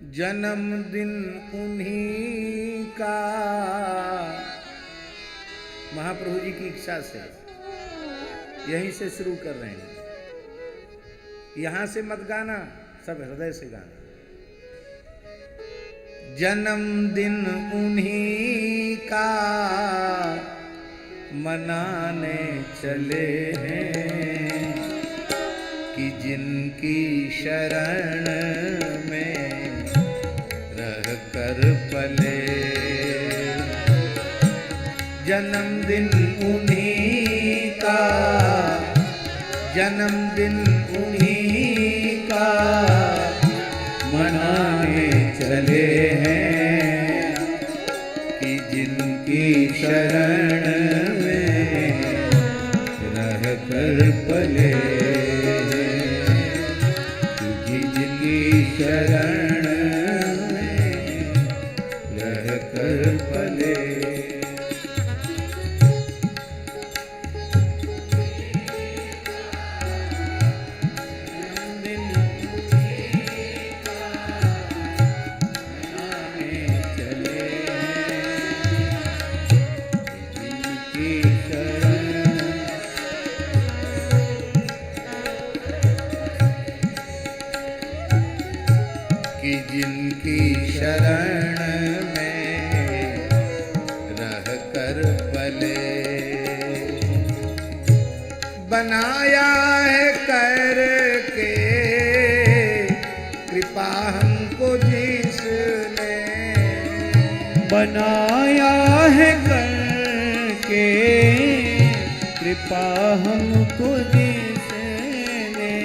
जन्मदिन उन्हीं का। महाप्रभु जी की इच्छा से यहीं से शुरू कर रहे हैं, यहां से मत गाना, सब हृदय से गाना। जन्मदिन उन्हीं का मनाने चले हैं कि जिनकी शरण में रह कर पले। जन्मदिन उन्हीं का, जन्मदिन उन्हीं का मनाने चले हैं कि जिनकी शरण में रह कर पले। शरण में रह कर पले। कि जिनकी शरण में रह कर पले। बनाया है करके कृपा हमको जिसने, बनाया है करके कृपा हमको जिसने।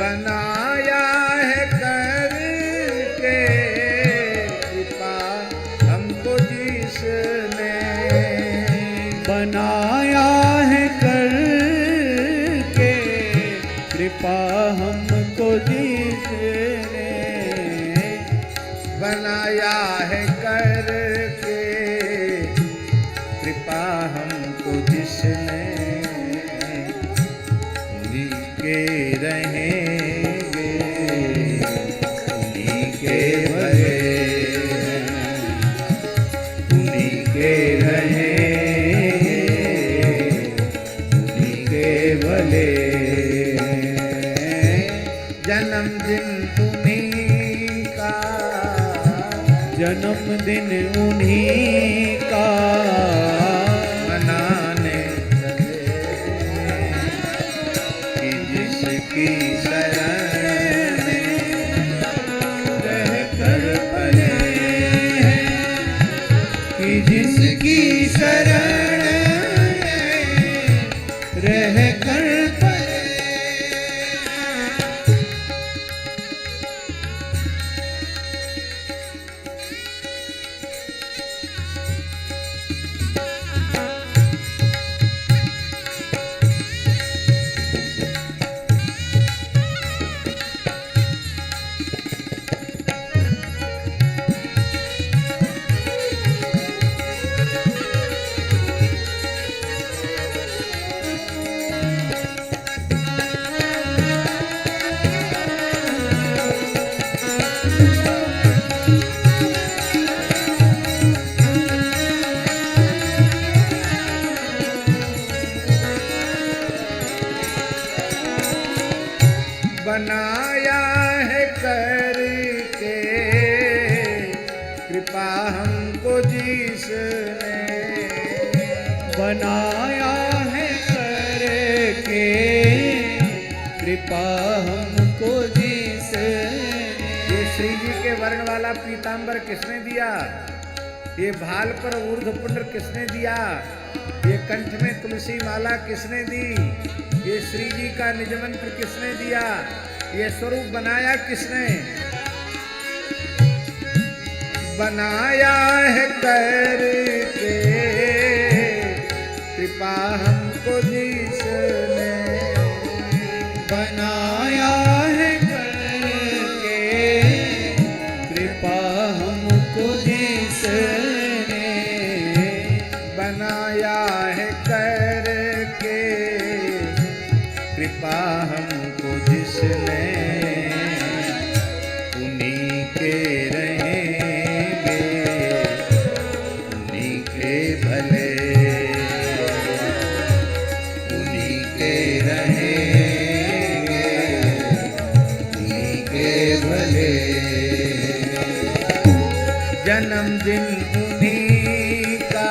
बनाया है करके कृपा हमको जिसने। बनाया है करके कृपा हमको जिसने। बनाया है करके कृपा हमको जिसने। उन्हीं के रहेंगे उन्हीं के भले, उन्हीं के रहेंगे उन्हीं के भले। जन्मदिन उन्हीं का, जन्मदिन उन्हीं का मनाने चले कि जिसकी शरण में रह कर पले। कि जिसकी शरण में रह कर पले। बनाया है करके कृपा हमको जिसने। बनाया है करके कृपा हमको जिसने। ये श्री जी के वर्ण वाला पीतांबर किसने दिया? ये भाल पर ऊर्ध्व पुंड्र किसने दिया? ये कंठ में तुलसी माला किसने दी? ये श्री जी का निज मंत्र किसने दिया? ये स्वरूप बनाया किसने? बनाया है करके कृपा हमको जिसने। बनाया है करके कृपा हमको जिसने। बनाया है करके कृपा हमको जिसने। उन्हीं जन्मदिन उन्हीं का,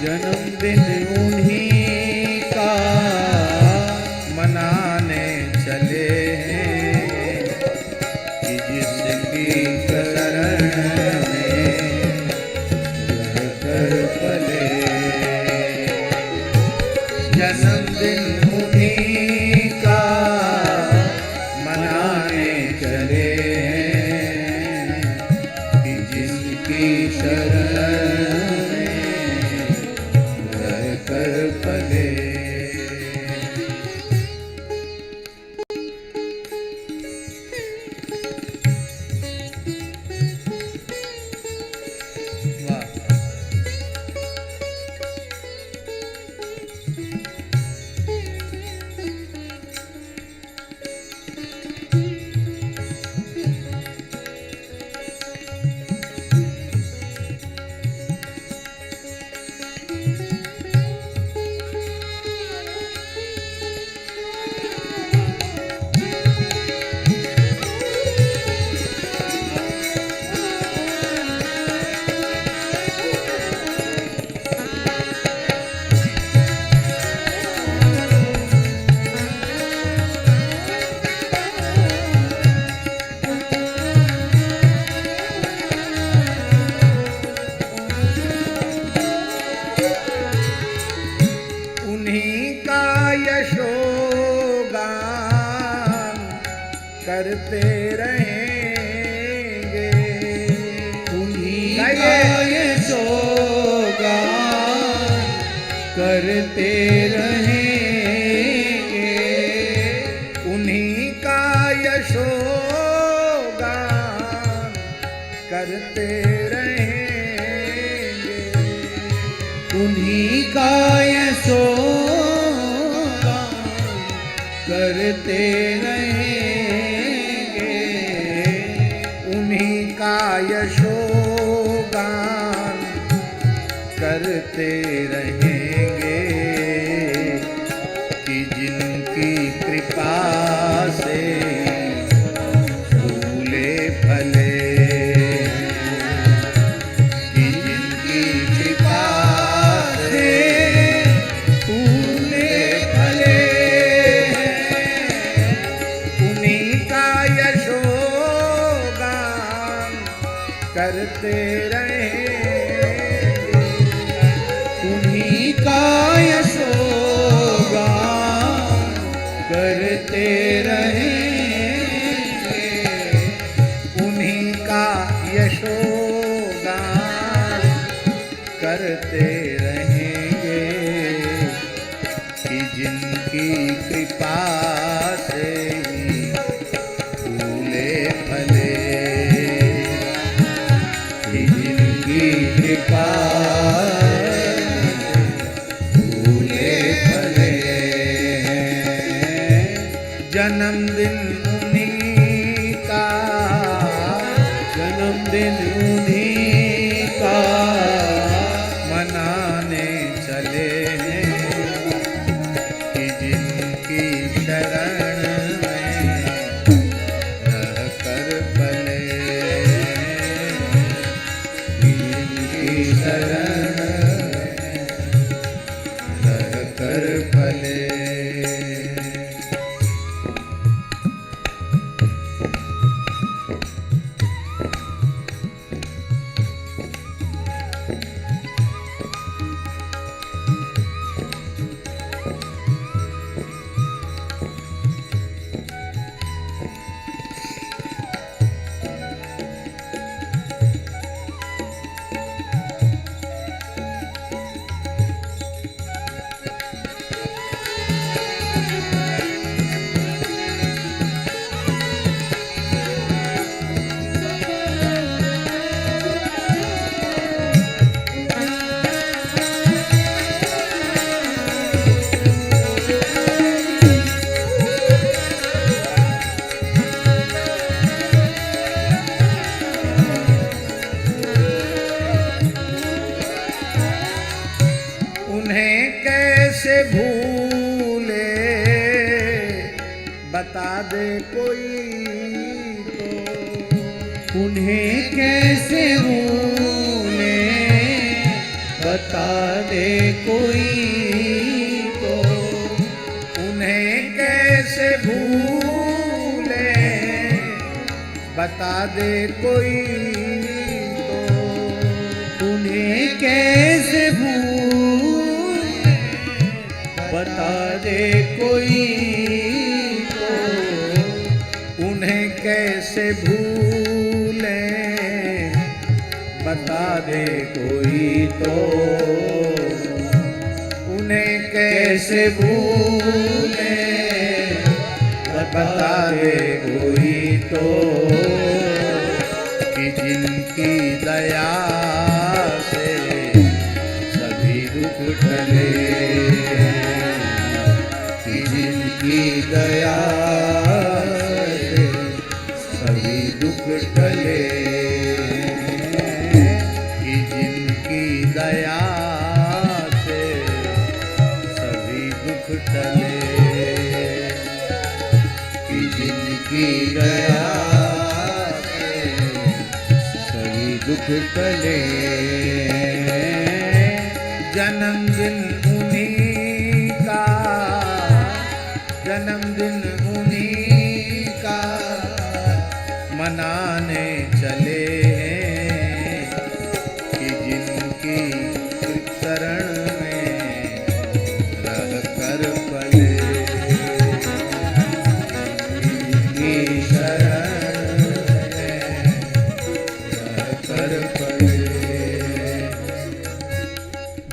जन्मदिन उन्हीं का मनाने चले हैं कि जिसकी शरण में रहकर पले। जन्मदिन उन्हीं का मनाने चले हैं कि जिसकी शरण में रहकर पले। वाह। उन्हीं का यशोगान करते रहेंगे। उन्हीं का गाइए। यशोगान करते रहेंगे। उन्हीं का यशोगान करते रहेंगे। उन्हीं का यशोगान करते रहेंगे। उन्हीं का यशोगान करते रहेंगे कि जिनकी कृपा से फूले फले, कि जिनकी कृपा से फूले फले उन्हीं का यशोगान करते रहेंगे। उन्हीं का यशोगान करते रहेंगे। उन्हीं का यशोगान करते रहेंगे कि जिनकी कृपा से ही फूले फले, कि जिनकी कृपा फूले फले। जन्मदिन उन्हीं का, जन्मदिन उन्हीं का मनाने चले हैं कि जिनकी शरण में रहकर पले, जिनकी शरण में रहकर पले। कैसे भूले, बता दे कोई उन्हें कैसे भूले बता दे कोई तो। उन्हें कैसे भूले बता दे कोई तो। उन्हें कैसे भूले बता दे कोई तो। उन्हें कैसे भूले बता दे कोई तो। उन्हें कैसे भूले बता दे कोई तो। कि जिनकी दया से सभी दुख टले। कि जिनकी दया से सभी दुख टले। कि जिनकी दया से सभी दुख टले। कि जिनकी दया से सभी दुख टले। जन्मदिन उन्हीं का, जन्मदिन उन्हीं का मनाने चले हैं। कि जिनकी शरण में रह कर पले। जिनकी शरण में रह कर पले।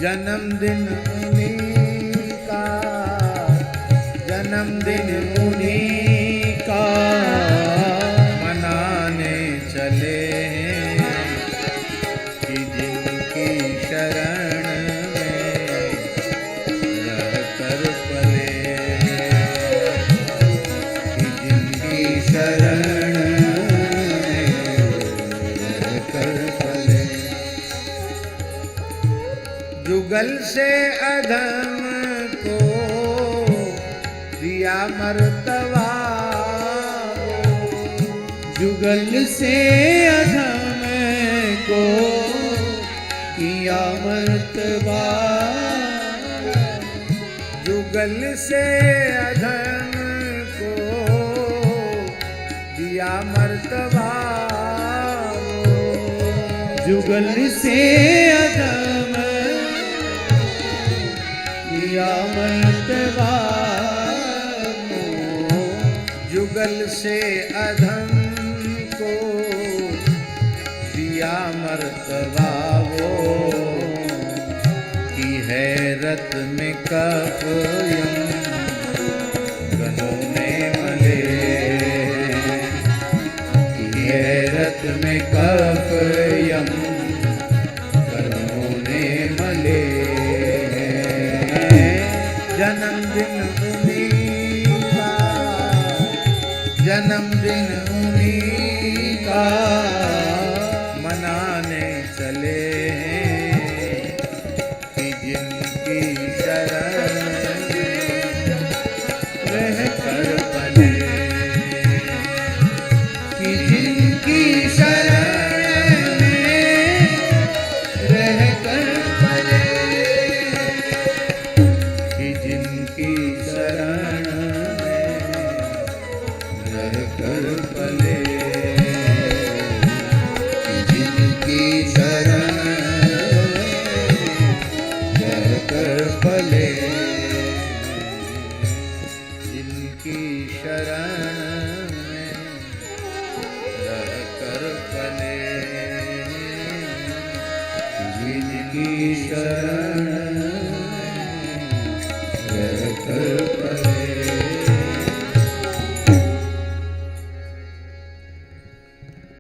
जन्मदिन उन्हीं का, जन्मदिन उन्हीं का मनाने चले हैं। कि जिनकी शरण में रह कर पले। कि जिनकी शरण में रह कर पले। जुगल से अधम को दिया मर्तबा। जुगल से अधम को किया मर्तबा। जुगल से अधम को दिया मर्तबा। जुगल से अधम किया मर्तबा। जुगल से अधम को दिया मर्तबा वो। की हैरत में कफ गनों में मले। की हैरत में कफ गनों में मले। जन्मदिन उन्हीं का, जन्मदिन उन्हीं का मनाने चले हैं। कि जिनकी शरण रह कर पले। कि जिनकी शरण में रह कर पले। कि जिनकी शरण रह कर पले। कि जिनकी शरण रह कर पले। जिनकी शरण में रह कर पले। जिनकी शरण में रह कर पले।